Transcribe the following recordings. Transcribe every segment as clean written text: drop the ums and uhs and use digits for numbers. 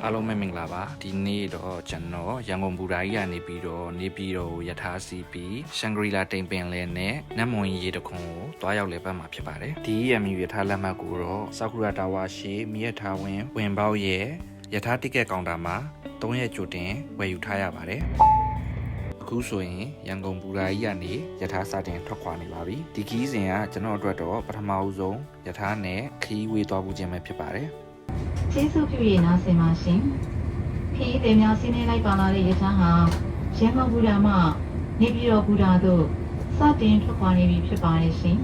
အားလုံးပဲမင်္ဂလာပါဒီနေ့တော့ကျွန်တော်ရန်ကုန်ဘူရာကြီးကနေပြီးတော့နေပြည်တော်ကိုယထာစီပြီးရှန်ဂရီလာတိမ်ပင်လဲနဲ့နတ်မွန်ရေတခွန်ကိုတွားရောက်လဲပတ်မှာဖြစ်ပါတယ်ဒီရမြူယထာလက်မှတ်ကိုတော့ဆာကူရာတာဝါရှိမြရထားဝင်ပေါက်ရဲ့ယထာတစ်ကက်ကောင်တာမှာ3ရက်ကြိုတင်ဝယ်ယူထားရပါတယ်အခုဆိုရင်ရန်ကုန်ဘူရာကြီးကနေယထာစတင်ထွက်ခွာနေပါပြီဒီခီးစဉ်ကကျွန်တော်အတွက်တော့ပထမဦးဆုံးယထာနဲ့ခီးဝေးသွားဖို့ခြင်းပဲဖြစ်ပါတယ်ကျေးဇူးပြုရနာစင်ပါရှင်ခရီးသည်များစီးနှင်းလိုက်ပါလာတဲ့ရထားဟာရန်ကုန်ဘူရာမှနေပြည်တော်ဘူရာသို့စတင်ထွက်ခွာနေပြီဖြစ်ပါတယ်ရှင်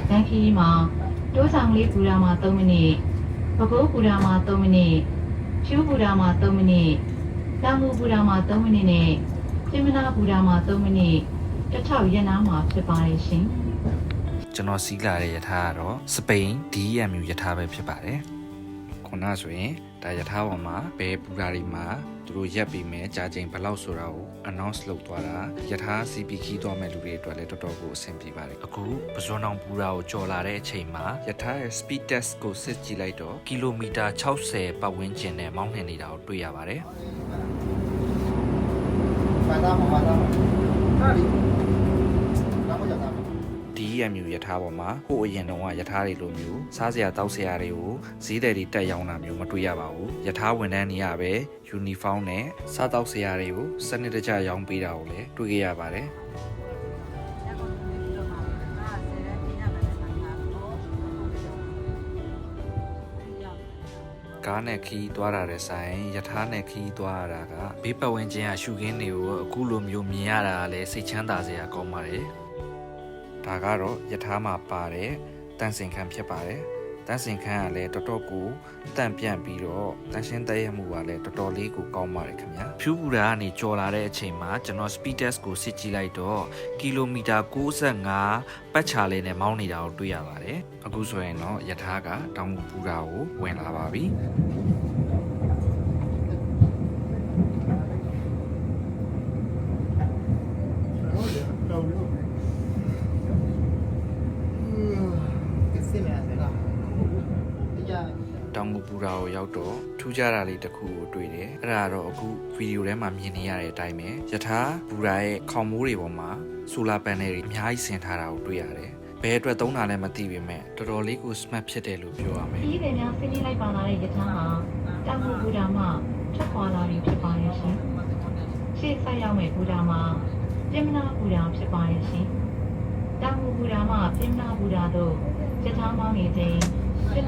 လမ်းခရီးမှာတိုးဆောင်လေးဘူရာမှာ3မိနစ်ပဲခူးဘူရာမှာ3မိနစ်ဖြူဘူရာမှာ3မိနစ်တောင်ငူဘူရာမှာ3မိနစ်နဲ့ပြင်မနာဘူရာမှာ3မိနစ်တစ်ထောက်ရနာမှာဖြစ်ပါတယ်ရှင်ကျွန်တော်စီးလာတဲ့ရထားကတော့စပိန် DMU ရထားပဲဖြစ်ပါတယ်ခုနဆိုရင်ဒါယထာပေါ်မှာဘယ်ဘူရာတွေမှာသူတို့ရက်ပြီးမယ်ကြာချိန်ဘယ်လောက်ဆိုတာကို announce လုပ်သွားတာယထာ CP ခီးသွားမဲ့လူတွေအတွက်လည်းတော်တော်ကိုအဆင်ပြေပါတယ်အခုပဇွန်အောင်ဘူရာကိုကြော်လာတဲ့အချိန်မှာယထာရဲ့ speed test ကိုစစ်ကြည့်လိုက်တော့ကီလိုမီတာ60ပတ်ဝန်းကျင်နဲ့မောင်းနှင်နေတာကိုတွေ့ရပါတယ်DMU ယထာပေါ်မှာဟိုအရင်တုန်းကယထာတွေလိုမျိုးစားစရာတောက်စရာတွေကိုဈေးတယ်တွေတက်ရောင်းတာမျိုးမတွေ့ရပါဘူးယထာဝန်ထမ်းတွေရပဲယူနီဖောင်းနဲ့စားတောက်စရာတွေကိုစနစ်တကျရောင်းပေးတာကိုလည်းတွေ့ခဲ့ရပါတယ်ကားနဲ့ခီးသွားတာတဲ့ဆိုင်ယထာနဲ့ခီးသွားရတာကဘေးပတ်ဝန်းကျင်ကရှုခင်းတွေကိုအခုလိုမျိုးမြင်ရတာကလည်းစိတ်ချမ်းသာစရာကောင်းပါတယ်ဒါကတော့ယထာမှာပါတဲ့တန်စင်ခန်းဖြစ်ပါတယ်တန်စင်ခန်းကလည်းတော်တော်ကိုတန့်ပြန့်ပြီးတော့တန်ရှင်းတည့်ရမှုကလည်းတော်တော်လေးကိုကောင်းပါတယ်ခင်ဗျာဖြူဘူရာကနေကြော်လာတဲ့အချိန်မှာကျွန်တော် speed test ကိုစစ်ကြည့်လိုက်တော့ကီလိုမီတာ65ပတ်ချာလေးနဲ့မောင်းနေတာကိုတွေ့ရပါတယ်အခုဆိုရင်တော့ယထာကတောင်ငူဘူရာကိုဝင်လာပါပြီတောင်ငူဘူရာကိုရောက်တော့ထူးခြားတာလေးတစ်ခုကိုတွေ့တယ်အဲ့ဒါတော့အခုဗီဒီယိုထဲမှာမြင်နေရတဲ့အတိုင်းပဲယထာဘူရာရဲ့ခေါင်မိုးတွေပေါ်မှာဆိုလာပန်နယ်တွေအများကြီးဆင်ထားတာကိုတွေ့ရတယ်ဘယ်အတွက်သုံးတာလဲမသိပေမဲ့တော်တော်လေးကို smart ဖြစ်တယ်လို့ပြောရမယ်ဒီတဲ့များစီးနှင်းလိုက်ပါလာတဲ့ယထာဟာတောင်ငူဘူရာမှထွက်ခွာလာပြီဖြစ်ပါရဲ့ရှင်ရှေ့ဆက်ရောက်မဲ့ဘူရာမှာပြင်မနာဘူရာဖြစ်ပါရဲ့ရှင်တောင်ငူဘူရာမှပြင်မနာဘူရာတို့ယထာမောင်းနေချိန်May I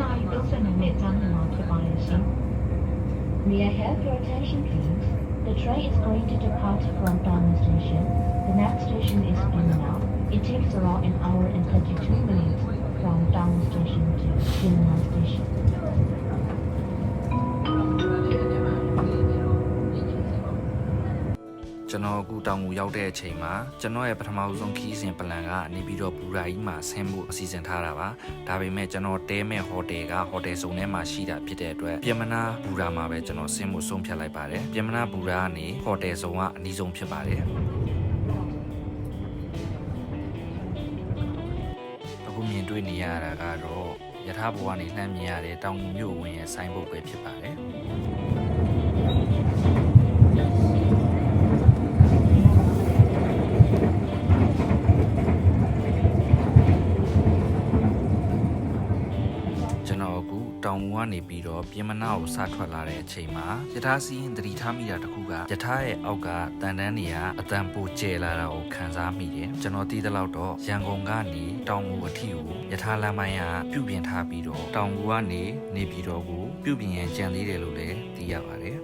have your attention, please? The train is going to depart from Dongmu Station. The next station is Pinna. It takes around an hour and 32 minutes from Dongmu Station to Pinna Station. ကျွန်တော်အခုတောင်ငူရောက်တဲ့အချိန်မှာကျွန်တော်ရဲ့ပထမဆုံးခီးစဉ်ပလန်ကနေပြီးတော့ဘူရာကြီးမှာဆင်းဖို့အစီအစဉ်ထားတာပါဒါပေမဲ့ကျွန်တော်တဲမဲ့ဟိုတယ်ကဟိုတယ်ဇုံထဲမှာရှိတာဖြစ်တဲ့အတွက်ပြင်မနာဘူရာမှာပဲကျွန်တော်ဆင်းဖို့ဆုံးဖြတ်လိုက်ပါတယ်ပြင်မနာဘူရာကနေဟိုတယ်ဇုံကအနီးဆုံးဖြစ်ပါတယ်အခုမြင်တွေ့နေရတာကတော့ယထာဘောကနေလှမ်းမြင်ရတဲ့တောင်ငူမြို့ဝင်ရဲ့ဆိုင်းဘုတ်ပဲဖြစ်ပါတယ်တောင်ငူကနေပြီးတော့ပြင်မနာကိုစထွက်လာတဲ့အချိန်မှာယထာစီးရင်တတိထားမိတာတခုကယထာရဲ့အောက်ကတန်တန်းတွေကအတန်ပိုကျဲလာတာကိုခံစားမိတယ်ကျွန်တော်သိသလောက်တော့ရန်ကုန်ကနေတောင်ငူအထိကိုယထာလမ်းပိုင်းကပြုပြင်ထားပြီးတော့တောင်ငူကနေနေပြည်တော်ကိုပြုပြင်ရန်ကြံသေးတယ်လို့လည်းသိရပါတယ်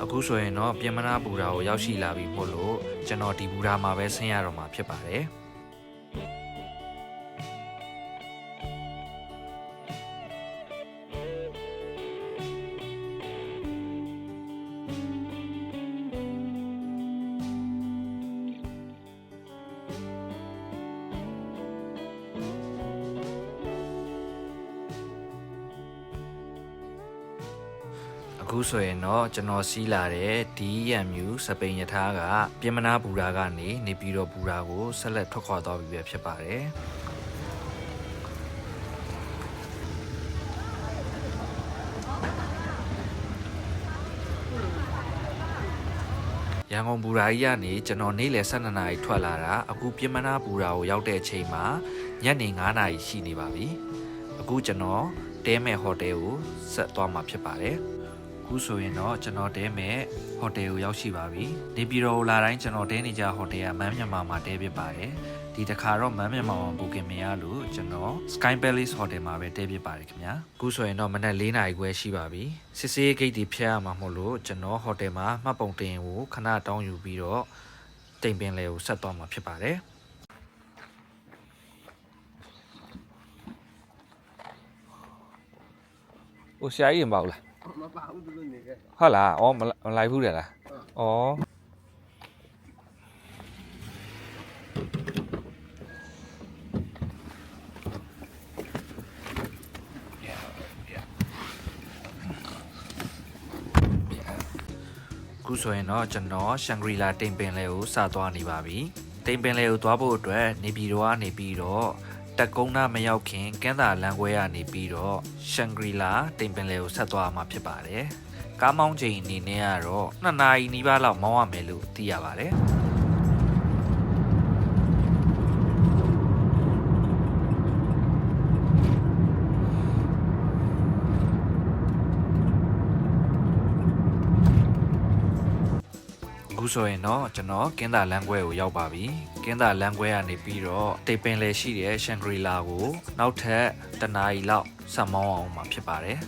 အခုဆိုရင်တော့ပြင်မနာဘူရာကိုရောက်ရှိလာပြီမို့လို့ကျွန်တော်ဒီဘူရာမှာပဲဆင်းရတော့မှာဖြစ်ပါတယ်အခုဆိုရင်တော့ကျွန်တော်စီးလာတဲ့ DMU စပိန်ယထာကပြင်မနာဘူရာကနေနေပြည်တော်ဘူရာကိုဆက်လက်ထွက်ခွာသွားပြီပဲဖြစ်ပါတယ် ရန်ကုန်ဘူရာကြီးကနေကျွန်တော်နေ့လယ်12နာရီထွက်လာတာအခုပြင်မနာဘူရာကိုရောက်တဲ့အချိန်မှာညနေ9နာရီရှိနေပါပြီအခုကျွန်တော်တဲမဲ့ဟိုတယ်ကိုဆက်သွားမှာဖြစ်ပါတယ်အခုဆိုရင်တော့ကျွန်တော်တဲမဲ့ဟိုတယ်ကိုရောက်ရှိပါပြီနေပြည်တော်လာတိုင်းကျွန်တော်တဲနေကြဟိုတယ်ကမန်းမြန်မာမှာတဲဖြစ်ပါတယ်ဒီတစ်ခါတော့မန်းမြန်မာမှာဘူကင်မရလို့ကျွန်တော် Sky Palace Hotel မှာပဲတဲဖြစ်ပါတယ်ခင်ဗျာအခုဆိုရင်တော့မနက်4နာရီခွဲရှိပါပြီစစ်စေးဂိတ်တွေဖြတ်ရမှာမဟုတ်လို့ကျွန်တော်ဟိုတယ်မှာမှတ်ပုံတင်ကိုခဏတောင်းယူပြီးတော့တိမ်ပင်လေကိုဆက်သွားမှာဖြစ်ပါတယ်ဟိုဆရာကြီးမပေါ့လားမပါဘူးသူနေခဲ့ဟုတ်လားဩမလိုက်ဘူးတယ်လားဩခုဆိုရင်တော့ကျွန်တော်ရှန်ဂရီလာတိမ်ပင်လေကိုစသွားနေပါပြီတိမ်ပင်လေကိုသွားဖို့အတွက်နေပြည်တော်ကနေပြီးတော့တက်ကုန်းနာမရောက်ခင်ကန်းသာလမ်းခွဲကနေပြီးတော့ရှန်ဂရီလာတိမ်ပင်လေကိုဆက်သွားမှာဖြစ်ပါတယ်ကားမောင်းချိန်အနေနဲ့ကတော့2နာရီနီးပါးလောက်မောင်းရမယ်လို့သိရပါတယ်အခုဆိုရင်တော့ကျွန်တော်ကင်းသာလမ်းခွဲကိုရောက်ပါပြီကင်းသာလမ်းခွဲကနေပြီးတော့တိတ်ပင်လေရှိတဲ့ရှန်ဂရီလာကိုနောက်ထပ်1နာရီလောက်ဆက်မောင်းအောင်မှာဖြစ်ပါတယ်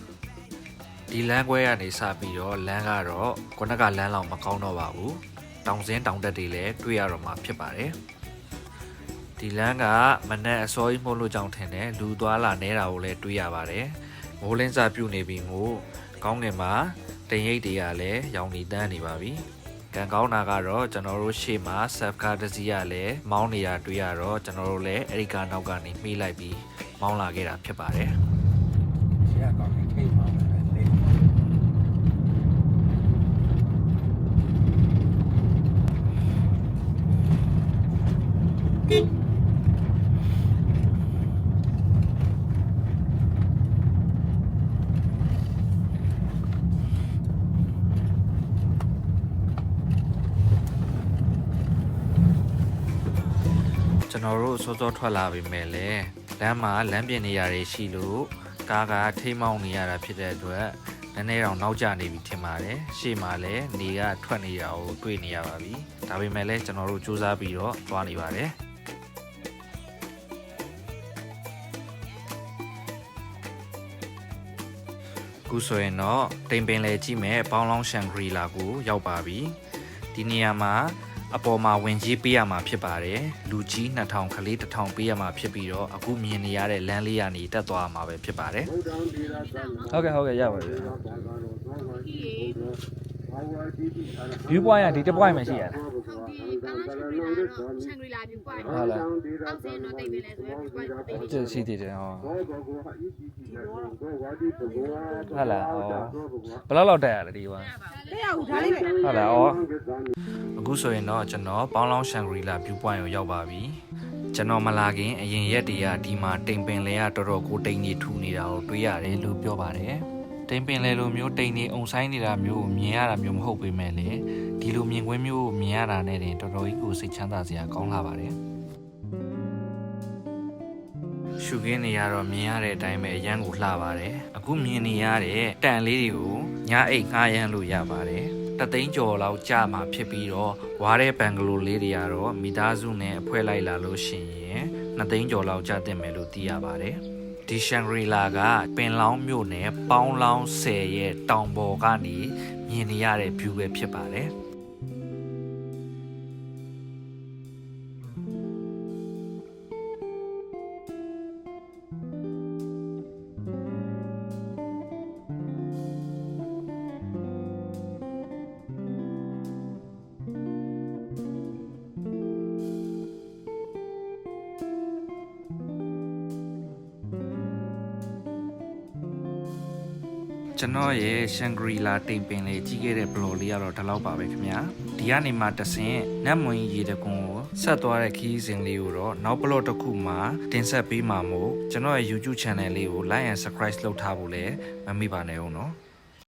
ဒီလမ်းခွဲကနေစပြီးတော့လမ်းကတော့ခုနကလမ်းလောက်မကောင်းတော့ပါဘူးတောင်စင်းတောင်တက်တွေလည်းတွေ့ရတော့မှာဖြစ်ပါတယ်ဒီလမ်းကမနက်အစောကြီးမို့လို့ကြောင့်ထင်တယ်လူသွားလာနေတာကိုလည်းတွေ့ရပါတယ်မိုးလင်းစာပြုတ်နေပြီမို့ကောင်းငင်မှာတရိပ်တွေကလည်းရောင်နေတန်းနေပါပြီကံကောင်းတာကတော့ကျွန်တော်တို့ရှေ့မှာ self car တစ်စီးရလဲမောင်းနေတာတွေ့ရတော့ကျွန်တော်တို့လည်းအဲ့ဒီကနောက်ကနေမှီးလိုက်ပြီးမောင်းလာခဲ့တာဖြစ်ပါတယ်ရှေ့ကကောင်းနေထိတ်မောင်းလာတယ်လေကျွန်တော်တို့စောစောထွက်လာပြီမဲ့လေလမ်းမှာလမ်းပြင်နေရတွေရှိလို့ကားကထိမောင်းနေရတာဖြစ်တဲ့အတွက်နည်းနည်းတော့နောက်ကျနေပြီထင်ပါတယ်ရှေ့မှာလည်းနေကထွက်နေတာကိုတွေ့နေရပါပြီဒါပေမဲ့လည်းကျွန်တော်တို့စူးစမ်းပြီးတော့သွားနေပါတယ်ခုဆိုရင်တော့တိမ်ပင်လေကြည့်မဲ့ပေါင်းလောင်းရှန်ဂရီလာကိုရောက်ပါပြီဒီနေရာမှာအပေါ်မှာဝင်ကြီးပေးရမှာဖြစ်ပါတယ်လူကြီး2000ခလေး1000ပေးရမှာဖြစ်ပြီးတော့အခုမြင်နေရတဲ့လမ်းလေးကနေတက်သွားမှာပဲဖြစ်ပါတယ်ဟုတ်ကဲ့ရပါတယ် view point ကဒီတစ် point မှရှိရတာရှန်ဂရီလာ view point ဟုတ်လားအောက်စင်းတော့တိတ်ပင်လဲဆိုရင် view point တိတ်ပင်ရှိသေးတယ်ဟောဟုတ်လားဟောဘယ်လောက်တက်ရလဲဒီကွာတက်ရဘူးဒါလေးပဲဟုတ်လားဟောအခုဆိုရင်တော့ကျွန်တော်ပေါင်းလောင်းရှန်ဂရီလာ view point ကိုရောက်ပါပြီကျွန်တော်မလာခင်အရင်ရက်တည်းကဒီမှာတိမ်ပင်လဲကတော်တော်ကိုတိမ်နေထူနေတာကိုတွေ့ရတယ်လို့ပြောပါတယ်တိမ်ပင်လေလိုမျိုးတိမ်နေအုံဆိုင်နေတာမျိုးကိုမြင်ရတာမျိုးမဟုတ်ပေမဲ့လေဒီလိုမြင်ကွင်းမျိုးကိုမြင်ရတာနဲ့တင်တော်တော်ကြီးကိုစိတ်ချမ်းသာစရာကောင်းလာပါတယ်ရှုခင်းနေရတော့မြင်ရတဲ့အတိုင်းပဲအရန်ကိုလှပါတယ်အခုမြင်နေရတဲ့တန်လေးတွေကိုညအိတ်ငှားရမ်းလို့ရပါတယ်တသိန်းကျော်လောက်ကြာမှာဖြစ်ပြီးတော့ဝါတဲ့ဘန်ဂလိုလေးတွေကတော့မိသားစုနဲ့အဖွဲလိုက်လာလို့ရှိရင်2သိန်းကျော်လောက်ကြာတင်မယ်လို့သိရပါတယ်ဒီရှန်ဂရီလာကပင်လောင်းမြို့နယ်ပေါင်းလောင်း10ရဲ့တောင်ပေါ်ကနေမြင်နေရတဲ့ view ပဲဖြစ်ပါတယ်ကျွန်တော်ရဲ့ရှန်ဂရီလာတိမ်ပင်လေးကြီးခဲ့တဲ့ blog လေးကတော့ဒီလောက်ပါပဲခင်ဗျာဒီကနေမှတဆင့်နတ်မွန်ရေတကွန်ကိုဆက်သွားတဲ့ခီးစဉ်လေးကိုတော့နောက် blog တစ်ခုမှာတင်ဆက်ပေးမှာမို့ကျွန်တော်ရဲ့ YouTube channel လေးကို like and subscribe လုပ်ထားဖို့လည်းမမေ့ပါနဲ့ဦးနော်